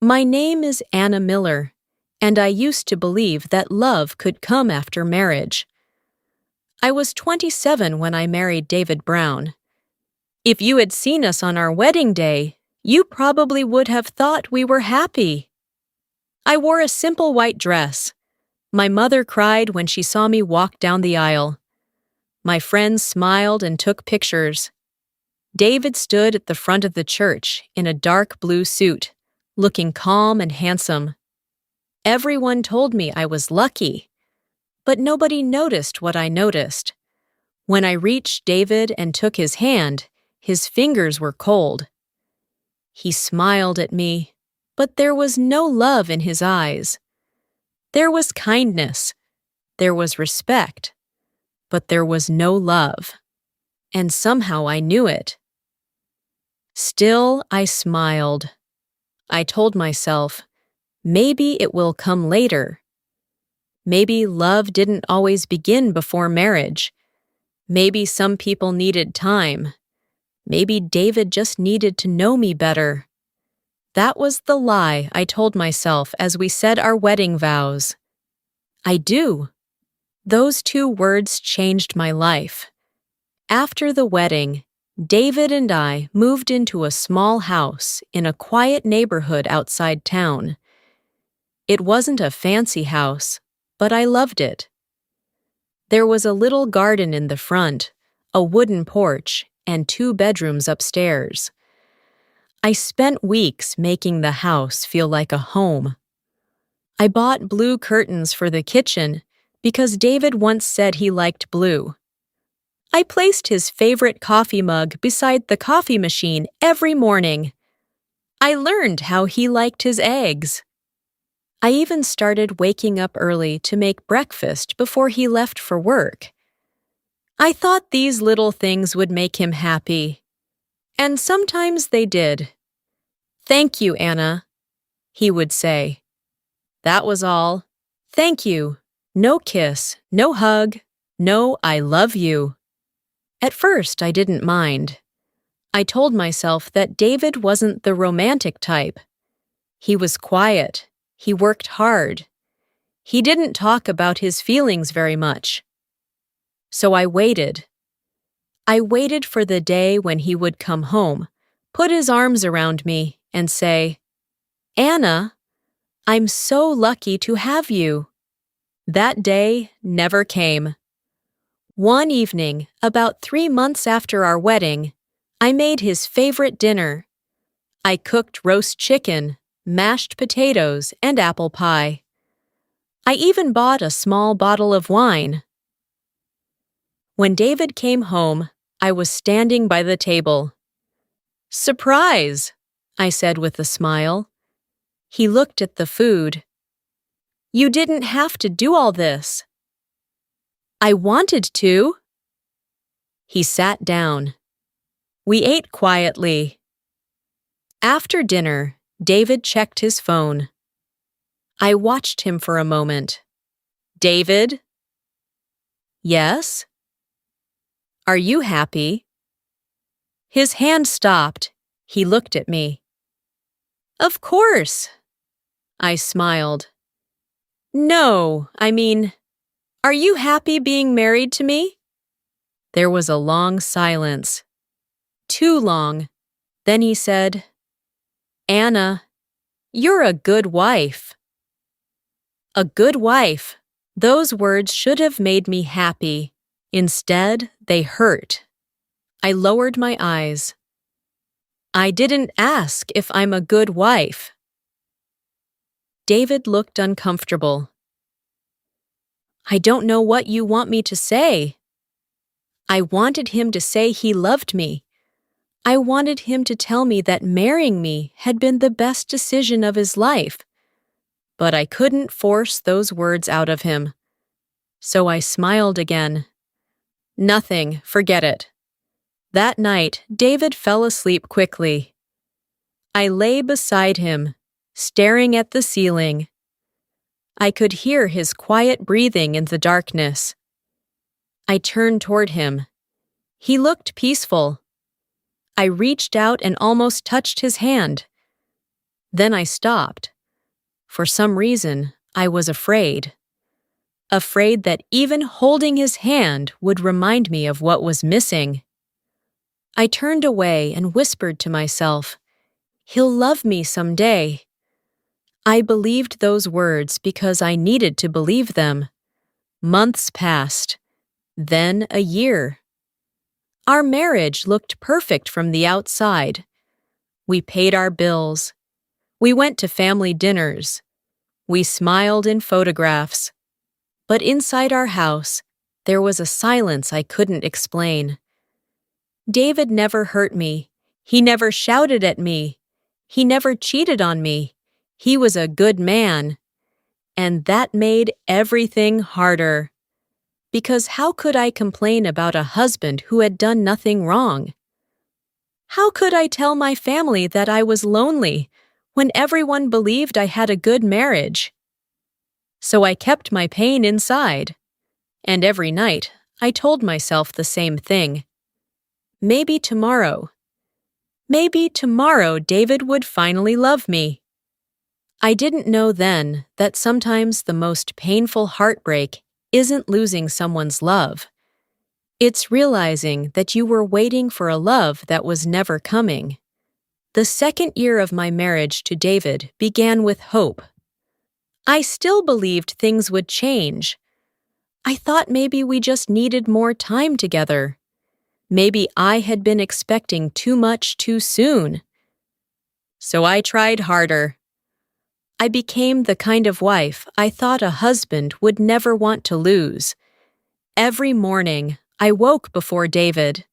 My name is Anna Miller, and I used to believe that love could come after marriage. I was 27 when I married David Brown. If you had seen us on our wedding day, you probably would have thought we were happy. I wore a simple white dress. My mother cried when she saw me walk down the aisle. My friends smiled and took pictures. David stood at the front of the church in a dark blue suit, looking calm and handsome. Everyone told me I was lucky, but nobody noticed what I noticed. When I reached David and took his hand, his fingers were cold. He smiled at me, but there was no love in his eyes. There was kindness, there was respect, but there was no love, and somehow I knew it. Still, I smiled. I told myself, maybe it will come later. Maybe love didn't always begin before marriage. Maybe some people needed time. Maybe David just needed to know me better. That was the lie I told myself as we said our wedding vows. I do. Those 2 words changed my life. After the wedding, David and I moved into a small house in a quiet neighborhood outside town. It wasn't a fancy house, but I loved it. There was a little garden in the front, a wooden porch, and 2 bedrooms upstairs. I spent weeks making the house feel like a home. I bought blue curtains for the kitchen because David once said he liked blue. I placed his favorite coffee mug beside the coffee machine every morning. I learned how he liked his eggs. I even started waking up early to make breakfast before he left for work. I thought these little things would make him happy. And sometimes they did. "Thank you, Anna," he would say. That was all. Thank you. No kiss, no hug, no I love you. At first, I didn't mind. I told myself that David wasn't the romantic type. He was quiet. He worked hard. He didn't talk about his feelings very much. So I waited. I waited for the day when he would come home, put his arms around me, and say, "Anna, I'm so lucky to have you." That day never came. One evening, about 3 months after our wedding, I made his favorite dinner. I cooked roast chicken, mashed potatoes, and apple pie. I even bought a small bottle of wine. When David came home, I was standing by the table. "Surprise," I said with a smile. He looked at the food. "You didn't have to do all this." "I wanted to." He sat down. We ate quietly. After dinner, David checked his phone. I watched him for a moment. "David?" "Yes?" "Are you happy?" His hand stopped. He looked at me. "Of course." I smiled. "No, I mean, are you happy being married to me?" There was a long silence. Too long. Then he said, "Anna, you're a good wife." A good wife. Those words should have made me happy. Instead, they hurt. I lowered my eyes. "I didn't ask if I'm a good wife." David looked uncomfortable. "I don't know what you want me to say." I wanted him to say he loved me. I wanted him to tell me that marrying me had been the best decision of his life. But I couldn't force those words out of him. So I smiled again. "Nothing, forget it." That night, David fell asleep quickly. I lay beside him, staring at the ceiling. I could hear his quiet breathing in the darkness. I turned toward him. He looked peaceful. I reached out and almost touched his hand. Then I stopped. For some reason, I was afraid. Afraid that even holding his hand would remind me of what was missing. I turned away and whispered to myself, "He'll love me someday." I believed those words because I needed to believe them. Months passed, then a year. Our marriage looked perfect from the outside. We paid our bills. We went to family dinners. We smiled in photographs. But inside our house, there was a silence I couldn't explain. David never hurt me. He never shouted at me. He never cheated on me. He was a good man. And that made everything harder. Because how could I complain about a husband who had done nothing wrong? How could I tell my family that I was lonely when everyone believed I had a good marriage? So I kept my pain inside. And every night, I told myself the same thing. Maybe tomorrow David would finally love me. I didn't know then that sometimes the most painful heartbreak isn't losing someone's love. It's realizing that you were waiting for a love that was never coming. The second year of my marriage to David began with hope. I still believed things would change. I thought maybe we just needed more time together. Maybe I had been expecting too much too soon. So I tried harder. I became the kind of wife I thought a husband would never want to lose. Every morning, I woke before David.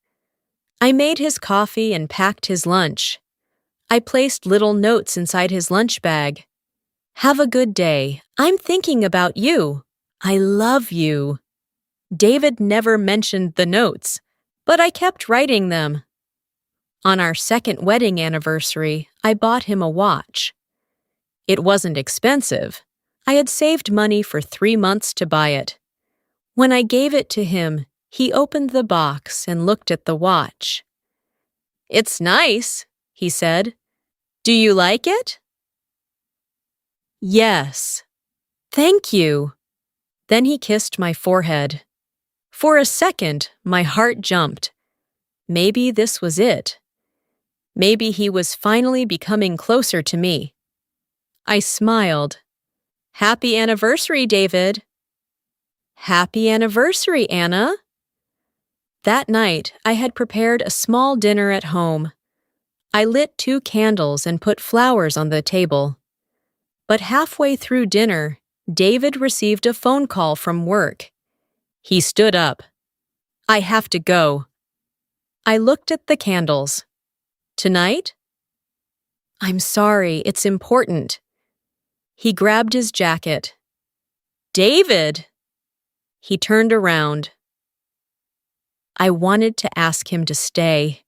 I made his coffee and packed his lunch. I placed little notes inside his lunch bag. "Have a good day. I'm thinking about you. I love you." David never mentioned the notes, but I kept writing them. On our second wedding anniversary, I bought him a watch. It wasn't expensive. I had saved money for 3 months to buy it. When I gave it to him, he opened the box and looked at the watch. "It's nice," he said. "Do you like it?" "Yes. Thank you." Then he kissed my forehead. For a second, my heart jumped. Maybe this was it. Maybe he was finally becoming closer to me. I smiled. "Happy anniversary, David." "Happy anniversary, Anna." That night, I had prepared a small dinner at home. I lit 2 candles and put flowers on the table. But halfway through dinner, David received a phone call from work. He stood up. "I have to go." I looked at the candles. "Tonight?" "I'm sorry, it's important." He grabbed his jacket. "David!" He turned around. I wanted to ask him to stay.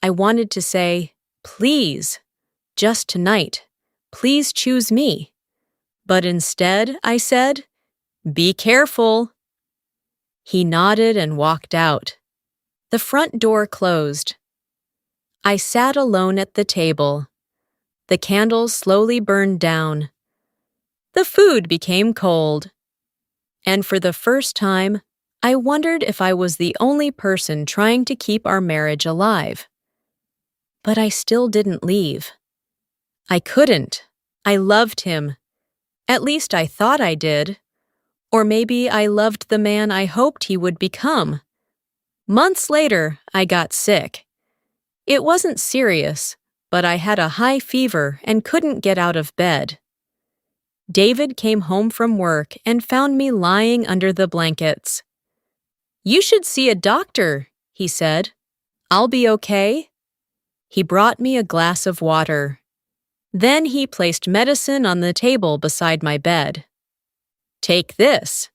I wanted to say, "Please, just tonight. Please choose me." But instead, I said, "Be careful." He nodded and walked out. The front door closed. I sat alone at the table. The candles slowly burned down. The food became cold. And for the first time, I wondered if I was the only person trying to keep our marriage alive. But I still didn't leave. I couldn't. I loved him. At least I thought I did. Or maybe I loved the man I hoped he would become. Months later, I got sick. It wasn't serious, but I had a high fever and couldn't get out of bed. David came home from work and found me lying under the blankets. "You should see a doctor," he said. "I'll be okay." He brought me a glass of water. Then he placed medicine on the table beside my bed. "Take this."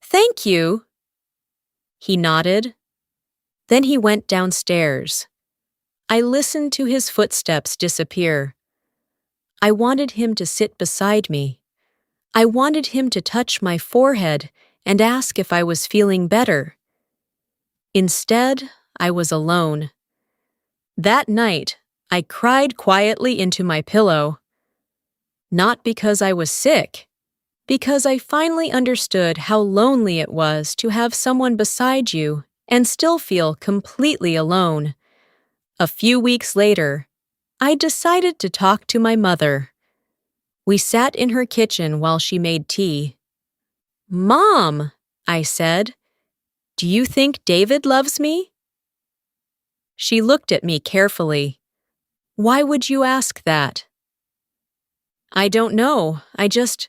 "Thank you." He nodded. Then he went downstairs. I listened to his footsteps disappear. I wanted him to sit beside me. I wanted him to touch my forehead and ask if I was feeling better. Instead, I was alone. That night, I cried quietly into my pillow. Not because I was sick, because I finally understood how lonely it was to have someone beside you and still feel completely alone. A few weeks later, I decided to talk to my mother. We sat in her kitchen while she made tea. "Mom," I said, "do you think David loves me?" She looked at me carefully. "Why would you ask that?" "I don't know. I just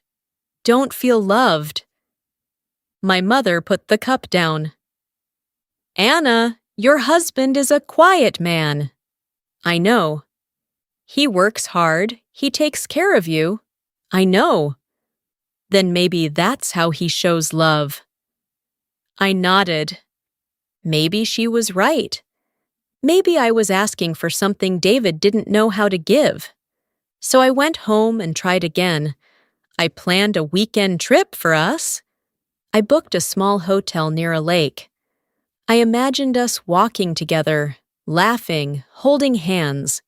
don't feel loved." My mother put the cup down. "Anna, your husband is a quiet man." "I know." "He works hard. He takes care of you." "I know." "Then maybe that's how he shows love." I nodded. Maybe she was right. Maybe I was asking for something David didn't know how to give. So I went home and tried again. I planned a weekend trip for us. I booked a small hotel near a lake. I imagined us walking together, laughing, holding hands.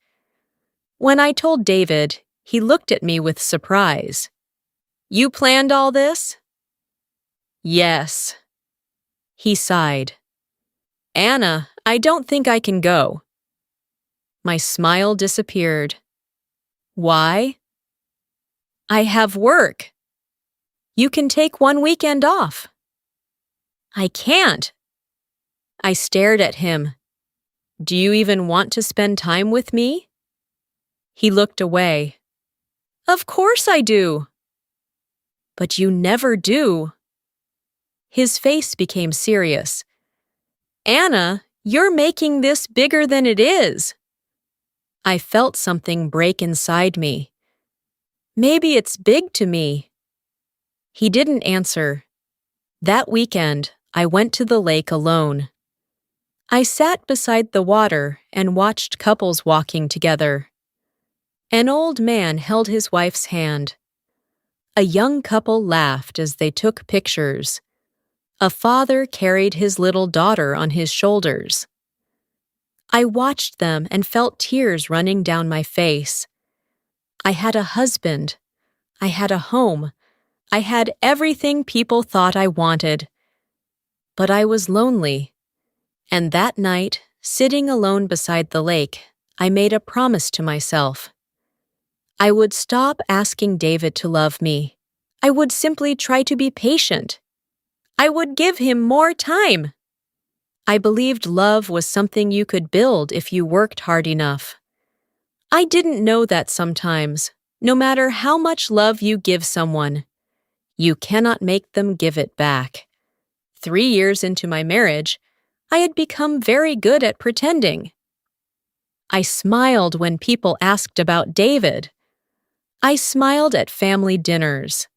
When I told David, he looked at me with surprise. "You planned all this?" "Yes." He sighed. "Anna, I don't think I can go." My smile disappeared. "Why?" "I have work." "You can take one weekend off." "I can't." I stared at him. "Do you even want to spend time with me?" He looked away. "Of course I do." "But you never do." His face became serious. "Anna, you're making this bigger than it is." I felt something break inside me. Maybe it's big to me. He didn't answer. That weekend, I went to the lake alone. I sat beside the water and watched couples walking together. An old man held his wife's hand. A young couple laughed as they took pictures. A father carried his little daughter on his shoulders. I watched them and felt tears running down my face. I had a husband. I had a home. I had everything people thought I wanted. But I was lonely. And that night, sitting alone beside the lake, I made a promise to myself. I would stop asking David to love me. I would simply try to be patient. I would give him more time. I believed love was something you could build if you worked hard enough. I didn't know that sometimes, no matter how much love you give someone, you cannot make them give it back. 3 years into my marriage, I had become very good at pretending. I smiled when people asked about David. I smiled at family dinners.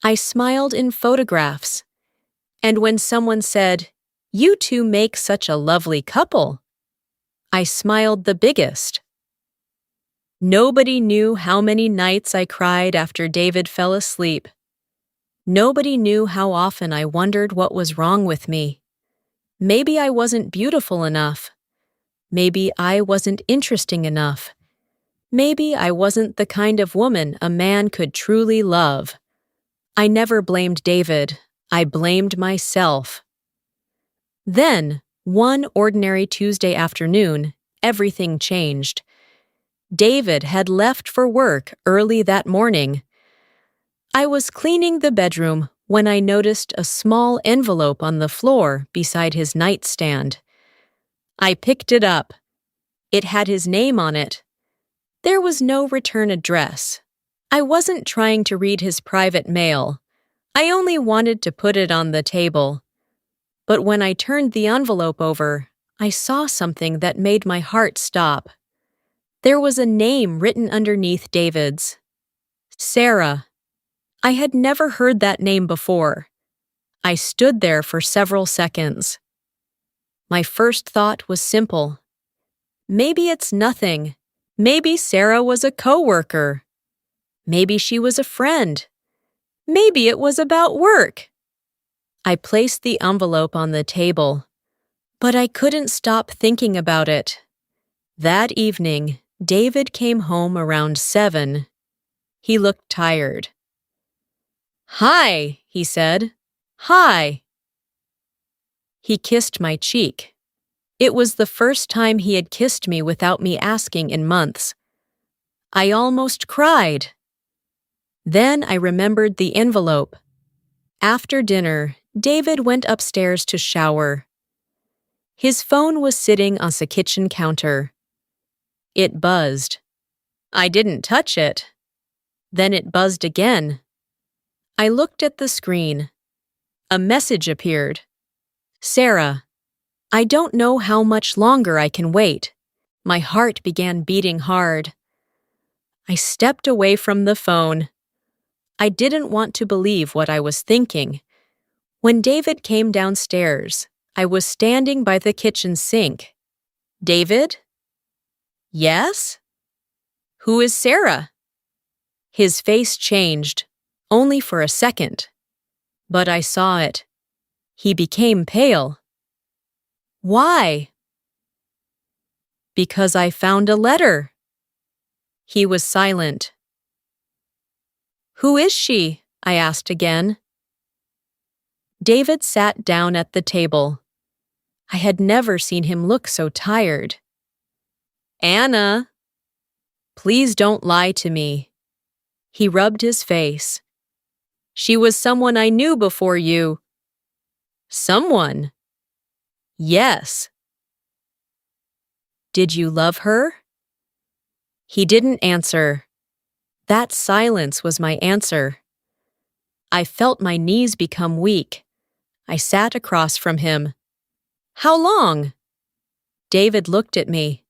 I smiled in photographs. And when someone said, "You two make such a lovely couple," I smiled the biggest. Nobody knew how many nights I cried after David fell asleep. Nobody knew how often I wondered what was wrong with me. Maybe I wasn't beautiful enough. Maybe I wasn't interesting enough. Maybe I wasn't the kind of woman a man could truly love. I never blamed David. I blamed myself. Then, one ordinary Tuesday afternoon, everything changed. David had left for work early that morning. I was cleaning the bedroom when I noticed a small envelope on the floor beside his nightstand. I picked it up. It had his name on it. There was no return address. I wasn't trying to read his private mail. I only wanted to put it on the table. But when I turned the envelope over, I saw something that made my heart stop. There was a name written underneath David's. Sarah. I had never heard that name before. I stood there for several seconds. My first thought was simple. Maybe it's nothing. Maybe Sarah was a coworker. Maybe she was a friend. Maybe it was about work. I placed the envelope on the table, but I couldn't stop thinking about it. That evening, David came home around 7. He looked tired. "Hi," he said. "Hi." He kissed my cheek. It was the first time he had kissed me without me asking in months. I almost cried. Then I remembered the envelope. After dinner, David went upstairs to shower. His phone was sitting on the kitchen counter. It buzzed. I didn't touch it. Then it buzzed again. I looked at the screen. A message appeared. "Sarah, I don't know how much longer I can wait." My heart began beating hard. I stepped away from the phone. I didn't want to believe what I was thinking. When David came downstairs, I was standing by the kitchen sink. "David?" "Yes?" "Who is Sarah?" His face changed, only for a second. But I saw it. He became pale. "Why?" "Because I found a letter." He was silent. "Who is she?" I asked again. David sat down at the table. I had never seen him look so tired. "Anna, please don't lie to me." He rubbed his face. "She was someone I knew before you." "Someone?" "Yes." "Did you love her?" He didn't answer. That silence was my answer. I felt my knees become weak. I sat across from him. "How long?" David looked at me.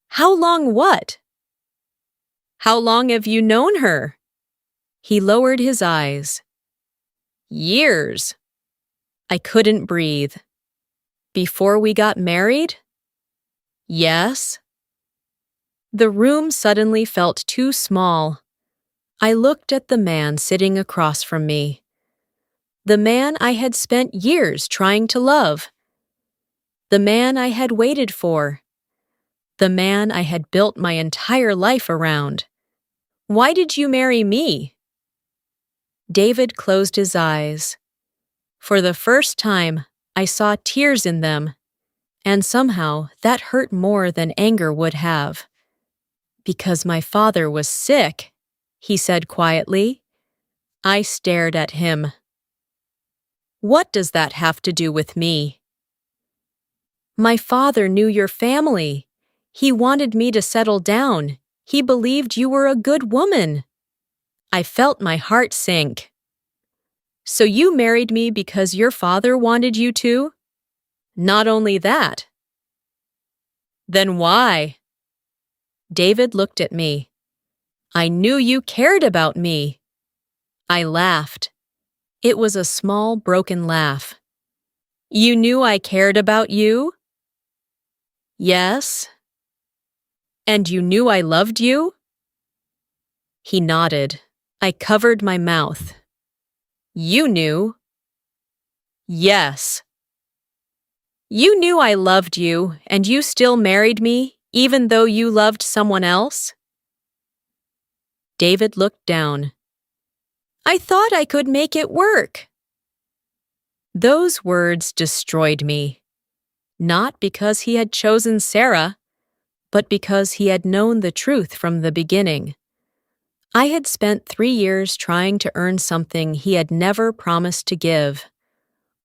"How long what?" "How long have you known her?" He lowered his eyes. "Years." I couldn't breathe. "Before we got married?" "Yes." The room suddenly felt too small. I looked at the man sitting across from me. The man I had spent years trying to love. The man I had waited for. The man I had built my entire life around. "Why did you marry me?" David closed his eyes. For the first time, I saw tears in them, and somehow that hurt more than anger would have. "Because my father was sick," he said quietly. I stared at him. "What does that have to do with me?" "My father knew your family. He wanted me to settle down. He believed you were a good woman." I felt my heart sink. "So you married me because your father wanted you to?" "Not only that." "Then why?" David looked at me. "I knew you cared about me." I laughed. It was a small, broken laugh. "You knew I cared about you?" "Yes." "And you knew I loved you?" He nodded. I covered my mouth. "You knew?" "Yes." "You knew I loved you, and you still married me, even though you loved someone else?" David looked down. "I thought I could make it work." Those words destroyed me. Not because he had chosen Sarah, but because he had known the truth from the beginning. I had spent 3 years trying to earn something he had never promised to give.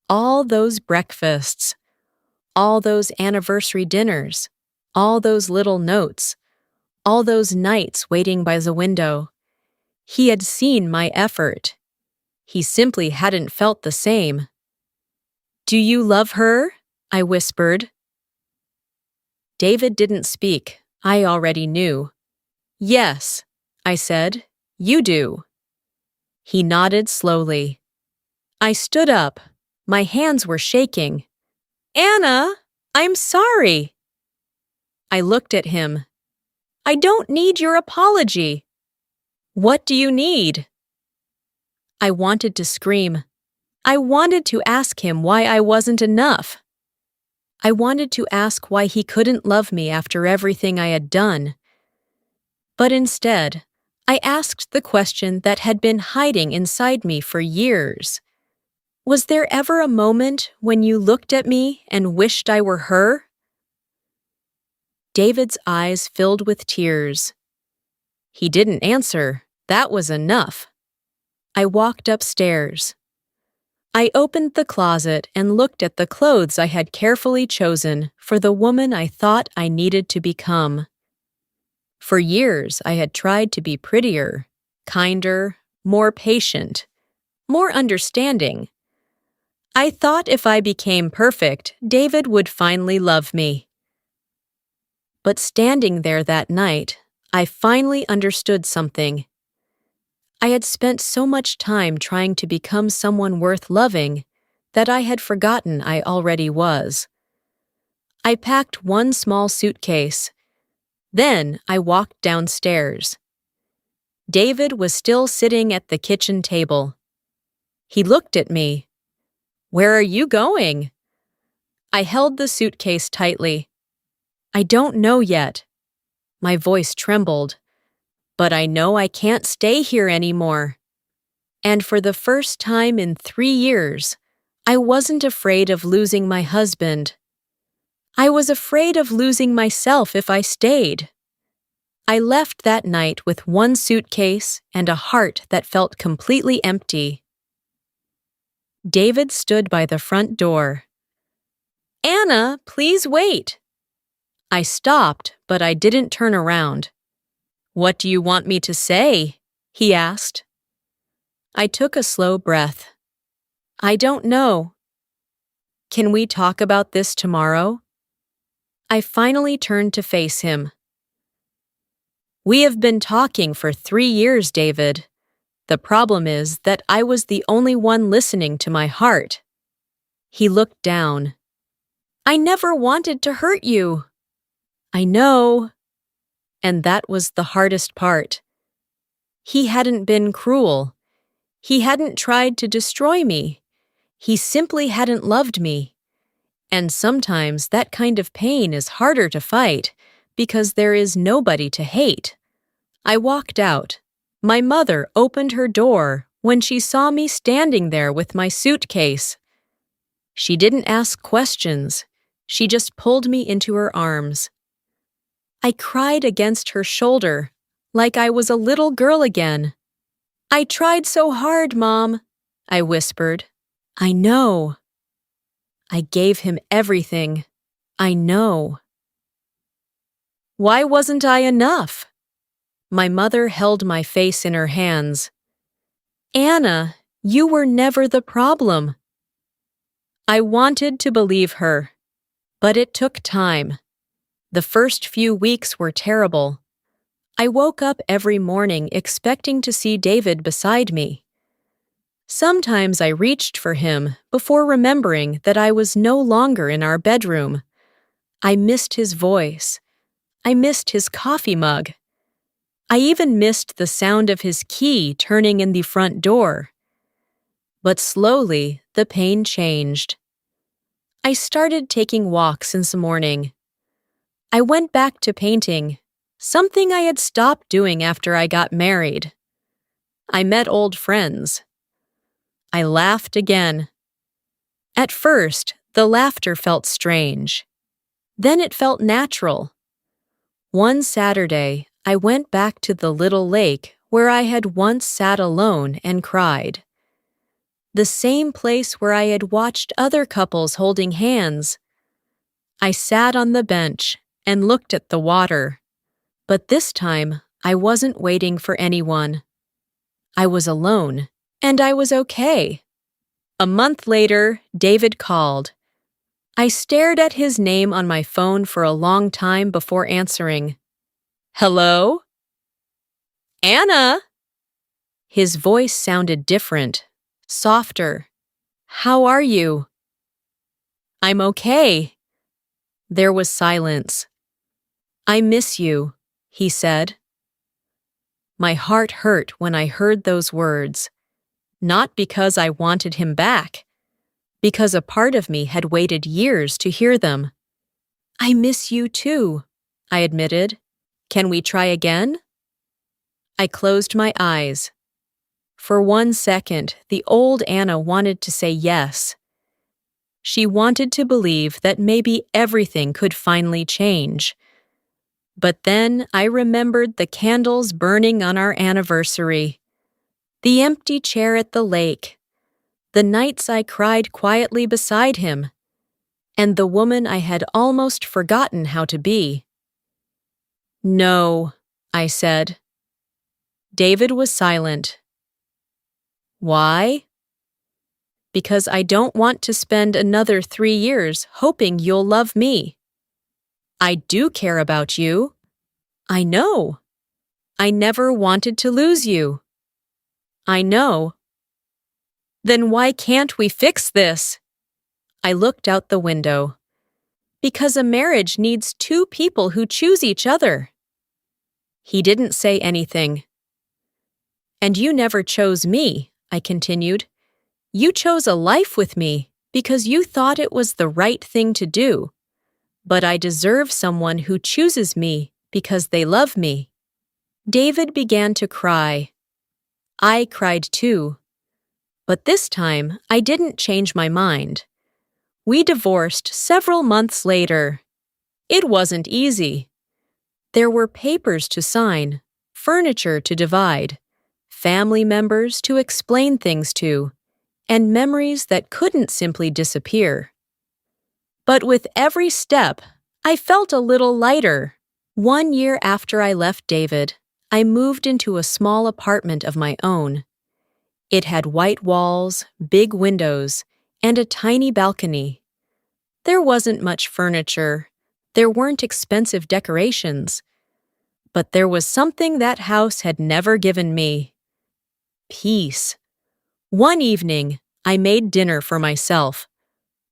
All those breakfasts, all those anniversary dinners, all those little notes, all those nights waiting by the window. He had seen my effort. He simply hadn't felt the same. "Do you love her?" I whispered. David didn't speak. I already knew. "Yes," I said. "You do." He nodded slowly. I stood up. My hands were shaking. "Anna, I'm sorry." I looked at him. "I don't need your apology." "What do you need?" I wanted to scream. I wanted to ask him why I wasn't enough. I wanted to ask why he couldn't love me after everything I had done. But instead, I asked the question that had been hiding inside me for years. Was there ever a moment when you looked at me and wished I were her? David's eyes filled with tears. He didn't answer. That was enough. I walked upstairs. I opened the closet and looked at the clothes I had carefully chosen for the woman I thought I needed to become. For years, I had tried to be prettier, kinder, more patient, more understanding. I thought if I became perfect, David would finally love me. But standing there that night, I finally understood something. I had spent so much time trying to become someone worth loving that I had forgotten I already was. I packed one small suitcase. Then I walked downstairs. David was still sitting at the kitchen table. He looked at me. "Where are you going?" I held the suitcase tightly. "I don't know yet." My voice trembled. "But I know I can't stay here anymore." And for the first time in 3 years, I wasn't afraid of losing my husband. I was afraid of losing myself if I stayed. I left that night with one suitcase and a heart that felt completely empty. David stood by the front door. "Anna, please wait." I stopped, but I didn't turn around. "What do you want me to say?" he asked. I took a slow breath. "I don't know." "Can we talk about this tomorrow?" I finally turned to face him. "We have been talking for 3 years, David. The problem is that I was the only one listening to my heart." He looked down. "I never wanted to hurt you." "I know." And that was the hardest part. He hadn't been cruel. He hadn't tried to destroy me. He simply hadn't loved me. And sometimes that kind of pain is harder to fight because there is nobody to hate. I walked out. My mother opened her door when she saw me standing there with my suitcase. She didn't ask questions. She just pulled me into her arms. I cried against her shoulder, like I was a little girl again. "I tried so hard, Mom," I whispered. "I know." I gave him everything. I know. Why wasn't I enough? My mother held my face in her hands. "Anna, you were never the problem." I wanted to believe her, but it took time. The first few weeks were terrible. I woke up every morning expecting to see David beside me. Sometimes I reached for him before remembering that I was no longer in our bedroom. I missed his voice. I missed his coffee mug. I even missed the sound of his key turning in the front door. But slowly, the pain changed. I started taking walks in the morning. I went back to painting, something I had stopped doing after I got married. I met old friends. I laughed again. At first, the laughter felt strange. Then it felt natural. One Saturday, I went back to the little lake where I had once sat alone and cried. The same place where I had watched other couples holding hands. I sat on the bench and looked at the water. But this time, I wasn't waiting for anyone. I was alone, and I was okay. A month later, David called. I stared at his name on my phone for a long time before answering. "Hello?" "Anna!" His voice sounded different, softer. "How are you?" "I'm okay." There was silence. "I miss you," he said. My heart hurt when I heard those words, not because I wanted him back, because a part of me had waited years to hear them. "I miss you too," I admitted. "Can we try again?" I closed my eyes. For 1 second, the old Anna wanted to say yes. She wanted to believe that maybe everything could finally change. But then I remembered the candles burning on our anniversary, the empty chair at the lake, the nights I cried quietly beside him, and the woman I had almost forgotten how to be. "No," I said. David was silent. "Why?" "Because I don't want to spend another 3 years hoping you'll love me. I do care about you. I know. I never wanted to lose you. I know." "Then why can't we fix this?" I looked out the window. "Because a marriage needs 2 people who choose each other." He didn't say anything. "And you never chose me," I continued. "You chose a life with me because you thought it was the right thing to do. But I deserve someone who chooses me because they love me." David began to cry. I cried too. But this time, I didn't change my mind. We divorced several months later. It wasn't easy. There were papers to sign, furniture to divide, family members to explain things to, and memories that couldn't simply disappear. But with every step, I felt a little lighter. 1 year after I left David, I moved into a small apartment of my own. It had white walls, big windows, and a tiny balcony. There wasn't much furniture. There weren't expensive decorations. But there was something that house had never given me: peace. One evening, I made dinner for myself.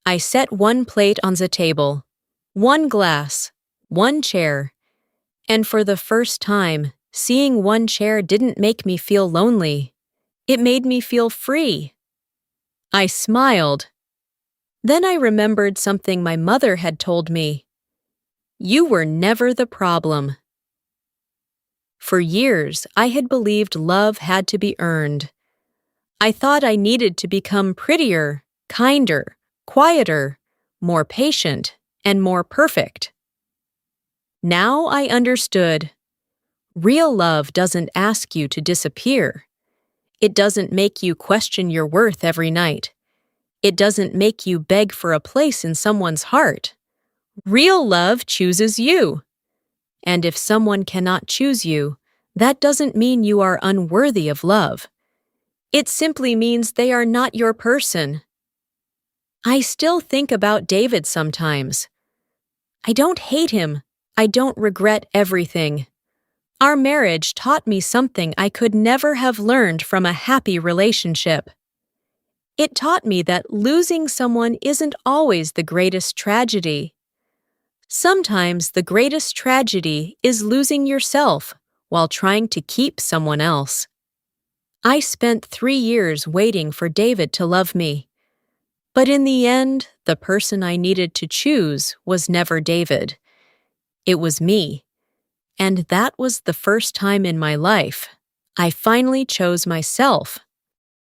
I set 1 plate on the table, 1 glass, 1 chair, and for the first time, seeing 1 chair didn't make me feel lonely. It made me feel free. I smiled. Then I remembered something my mother had told me. "You were never the problem." For years, I had believed love had to be earned. I thought I needed to become prettier, kinder, quieter, more patient, and more perfect. Now I understood. Real love doesn't ask you to disappear. It doesn't make you question your worth every night. It doesn't make you beg for a place in someone's heart. Real love chooses you. And if someone cannot choose you, that doesn't mean you are unworthy of love. It simply means they are not your person. I still think about David sometimes. I don't hate him. I don't regret everything. Our marriage taught me something I could never have learned from a happy relationship. It taught me that losing someone isn't always the greatest tragedy. Sometimes the greatest tragedy is losing yourself while trying to keep someone else. I spent 3 years waiting for David to love me. But in the end, the person I needed to choose was never David. It was me. And that was the first time in my life I finally chose myself